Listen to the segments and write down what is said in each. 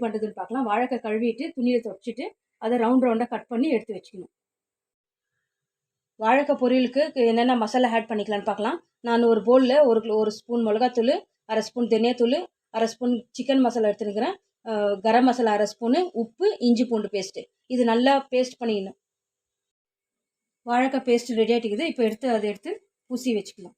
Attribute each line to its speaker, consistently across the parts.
Speaker 1: பண்ணுறதுன்னு பார்க்கலாம். வாழைக்காய் கழுவிட்டு துணியில் துடைச்சிட்டு அதை ரவுண்டாக கட் பண்ணி எடுத்து வச்சுக்கணும். வாழைக்காய் பொரியலுக்கு என்னென்ன மசாலா ஆட் பண்ணிக்கலான்னு பார்க்கலாம். நான் ஒரு பவுலில் ஒரு ஸ்பூன் மிளகாத்தூள், அரை ஸ்பூன் தனியாத்தூள், அரை ஸ்பூன் சிக்கன் மசாலா எடுத்துருக்கிறேன், கரம் மசாலா அரை ஸ்பூனு, உப்பு, இஞ்சி பூண்டு பேஸ்ட்டு. இது நல்லா பேஸ்ட் பண்ணிக்கணும். வாழைக்காய் பேஸ்ட் ரெடி ஆகிட்டுக்குது. இப்போ அதை எடுத்து பூசி வச்சுக்கலாம்.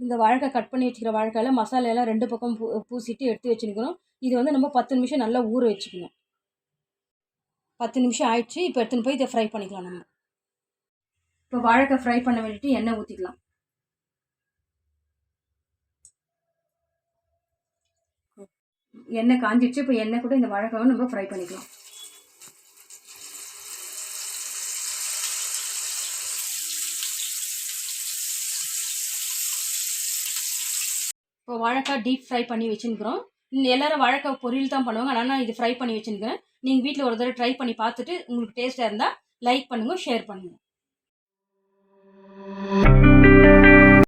Speaker 1: இந்த வாழைக்காய் கட் பண்ணி வச்சுக்கிற வாழைக்காயில் மசாலையெல்லாம் 2 பக்கம் பூசிட்டு எடுத்து வச்சுக்கணும். இது நம்ம 10 நிமிஷம் நல்லா ஊற வச்சுக்கணும். 10 நிமிஷம் ஆயிடுச்சு. இப்போ எடுத்துன்னு போய் இதை ஃப்ரை பண்ணிக்கலாம். நம்ம இப்போ வாழைக்காய் ஃப்ரை பண்ண வேண்டிட்டு எண்ணெய் ஊற்றிக்கலாம். எண்ணெய் காஞ்சிடுச்சு. இப்போ எண்ணெய் கூட இந்த வாழைக்காவை நம்ம ஃப்ரை பண்ணிக்கலாம். இப்போ வாழைக்காய் டீப் ஃப்ரை பண்ணி வச்சுருக்கிறோம். எல்லாரும் வாழைக்காய் பொரியல் தான் பண்ணுவாங்க. ஆனால் நான் இது ஃப்ரை பண்ணி வச்சுருக்கிறேன். நீங்கள் வீட்டில் ஒரு தடவை ட்ரை பண்ணி பார்த்துட்டு உங்களுக்கு டேஸ்ட்டாக இருந்தால் லைக் பண்ணுங்கள், ஷேர் பண்ணுங்கள்.